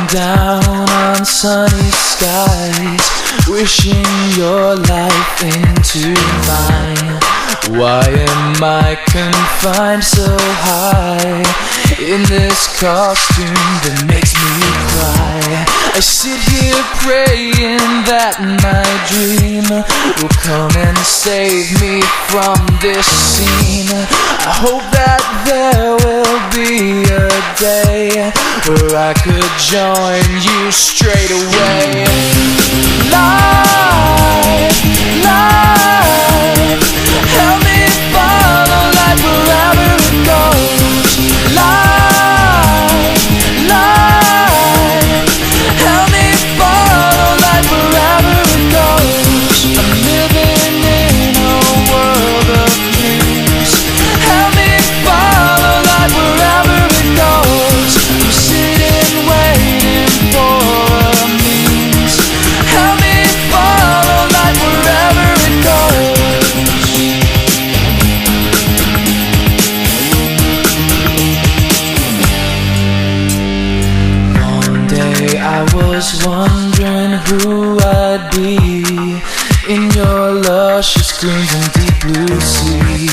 down on sunny skies, wishing your life into mine. Why am I confined so high in this costume that makes me cry? I sit here praying that my dream will come and save me from this scene. I hope that there will be a day where I could join you straight away. Life, life, help me follow life wherever it goes. Life, life, help me follow life wherever it goes. I'm living in a world of dreams. Help me follow life wherever it goes. I'm sitting waiting for a means. Help me follow life wherever it goes. One day I was wondering who I'd be in your luscious greens and deep blue sea.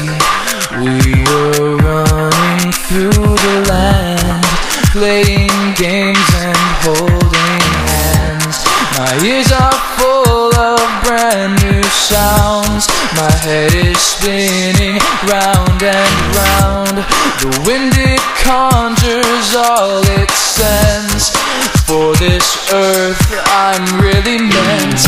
We were running through the land, playing games and holding hands. My ears are full of brand new sounds. My head is spinning round and round. The wind, it conjures all it sends. For this earth I'm really meant.